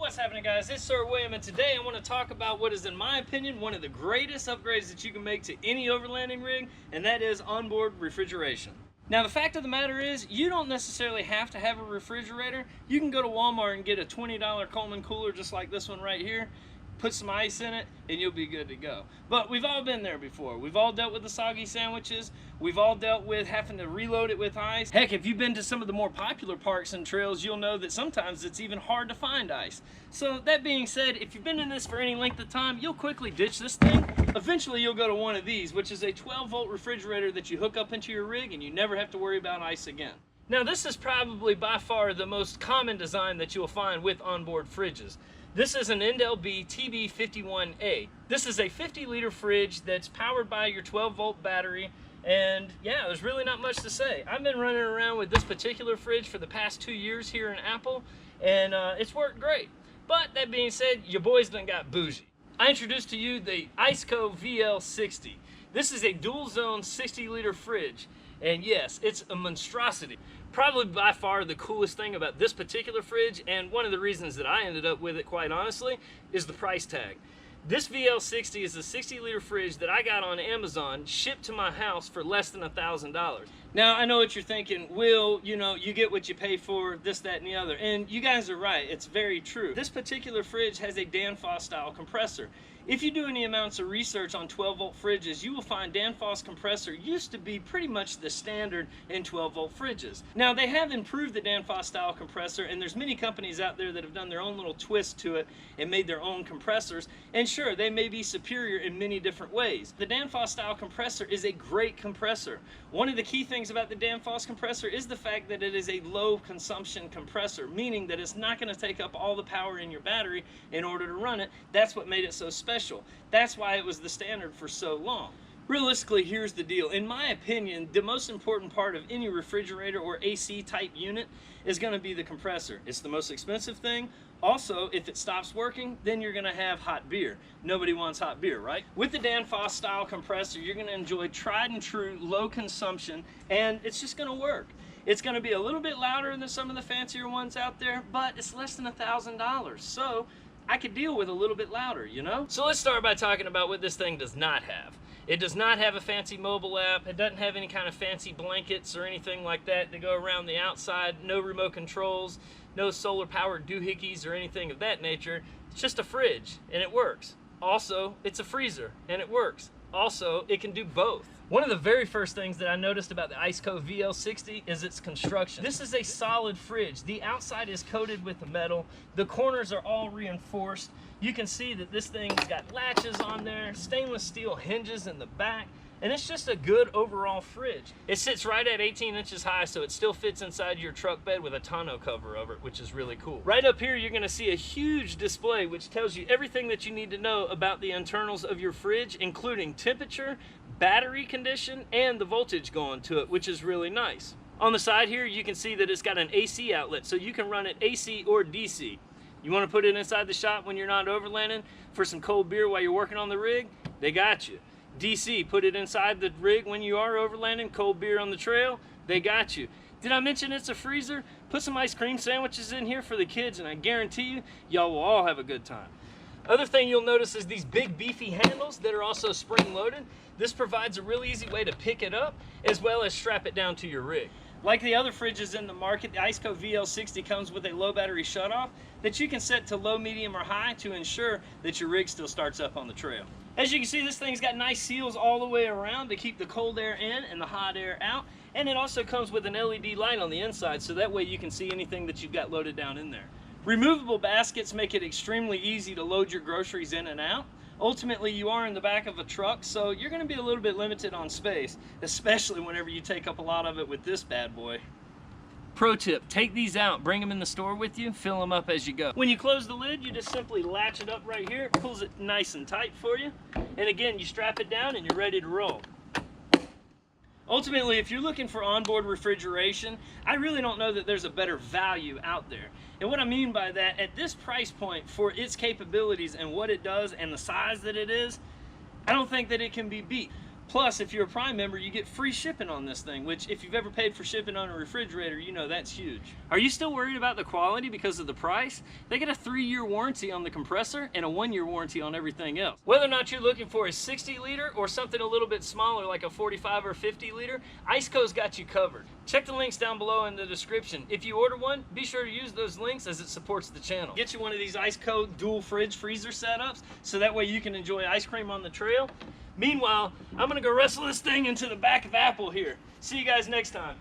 What's happening, guys? It's Sir William, and today I want to talk about what is, in my opinion, one of the greatest upgrades that you can make to any overlanding rig, and that is onboard refrigeration. Now, the fact of the matter is, you don't necessarily have to have a refrigerator. You can go to Walmart and get a $20 Coleman cooler just like this one right here, put some ice in it, and you'll be good to go. But we've all been there before. We've all dealt with the soggy sandwiches. We've all dealt with having to reload it with ice. Heck, if you've been to some of the more popular parks and trails, you'll know that sometimes it's even hard to find ice. So that being said, if you've been in this for any length of time, you'll quickly ditch this thing. Eventually you'll go to one of these, which is a 12-volt refrigerator that you hook up into your rig and you never have to worry about ice again. Now, this is probably by far the most common design that you'll find with onboard fridges. This is an NLB TB51A. This is a 50-liter fridge that's powered by your 12-volt battery, and yeah, there's really not much to say. I've been running around with this particular fridge for the past 2 years here in Apple, and it's worked great. But that being said, your boys done got bougie. I introduced to you the Iceco VL60. This is a dual-zone 60-liter fridge, and yes, it's a monstrosity. Probably by far the coolest thing about this particular fridge, and one of the reasons that I ended up with it, quite honestly, is the price tag. This VL60 is a 60-liter fridge that I got on Amazon, shipped to my house for less than $1,000. Now, I know what you're thinking, Will, you know, you get what you pay for, this, that, and the other. And you guys are right, it's very true. This particular fridge has a Dan Foss style compressor. If you do any amounts of research on 12-volt fridges, you will find Dan Foss compressor used to be pretty much the standard in 12-volt fridges. Now, they have improved the Dan Foss style compressor, and there's many companies out there that have done their own little twist to it and made their own compressors. And sure, they may be superior in many different ways. The Dan Foss style compressor is a great compressor. One of the key things about the Dan Foss compressor is the fact that it is a low consumption compressor, meaning that it's not going to take up all the power in your battery in order to run it. That's what made it so special. That's why it was the standard for so long. Realistically, here's the deal. In my opinion, the most important part of any refrigerator or AC type unit is going to be the compressor. It's the most expensive thing. Also, if it stops working, then you're going to have hot beer. Nobody wants hot beer, right? With the Dan Foss style compressor, you're going to enjoy tried and true low consumption, and it's just going to work. It's going to be a little bit louder than some of the fancier ones out there, but it's less than $1,000. So I could deal with a little bit louder, you know? So let's start by talking about what this thing does not have. It does not have a fancy mobile app. It doesn't have any kind of fancy blankets or anything like that to go around the outside. No remote controls, no solar powered doohickeys or anything of that nature. It's just a fridge, and it works. Also, it's a freezer, and it works. Also, it can do both. One of the very first things that I noticed about the Iceco VL60 is its construction. This is a solid fridge. The outside is coated with metal. The corners are all reinforced. You can see that this thing's got latches on there, stainless steel hinges in the back, and it's just a good overall fridge. It sits right at 18 inches high, so it still fits inside your truck bed with a tonneau cover over it, which is really cool. Right up here, you're gonna see a huge display which tells you everything that you need to know about the internals of your fridge, including temperature, battery condition, and the voltage going to it, which is really nice. On the side here, you can see that it's got an AC outlet, so you can run it AC or DC. You want to put it inside the shop when you're not overlanding for some cold beer while you're working on the rig? They got you. DC, put it inside the rig when you are overlanding, cold beer on the trail? They got you. Did I mention it's a freezer? Put some ice cream sandwiches in here for the kids, and I guarantee you, y'all will all have a good time. Other thing you'll notice is these big beefy handles that are also spring loaded. This provides a really easy way to pick it up as well as strap it down to your rig. Like the other fridges in the market, the Iceco VL60 comes with a low battery shutoff that you can set to low, medium, or high to ensure that your rig still starts up on the trail. As you can see, this thing's got nice seals all the way around to keep the cold air in and the hot air out. And it also comes with an LED light on the inside, so that way you can see anything that you've got loaded down in there. Removable baskets make it extremely easy to load your groceries in and out. Ultimately, you are in the back of a truck, so you're going to be a little bit limited on space, especially whenever you take up a lot of it with this bad boy. Pro tip, take these out, bring them in the store with you, fill them up as you go. When you close the lid, you just simply latch it up right here. It pulls it nice and tight for you. And again, you strap it down and you're ready to roll. Ultimately, if you're looking for onboard refrigeration, I really don't know that there's a better value out there. And what I mean by that, at this price point, for its capabilities and what it does and the size that it is, I don't think that it can be beat. Plus, if you're a Prime member, you get free shipping on this thing, which if you've ever paid for shipping on a refrigerator, you know that's huge. Are you still worried about the quality because of the price? They get a 3-year warranty on the compressor and a 1-year warranty on everything else. Whether or not you're looking for a 60 liter or something a little bit smaller like a 45 or 50 liter, Iceco's got you covered. Check the links down below in the description. If you order one, be sure to use those links as it supports the channel. Get you one of these Iceco dual fridge freezer setups so that way you can enjoy ice cream on the trail. Meanwhile, I'm gonna go wrestle this thing into the back of Apple here. See you guys next time.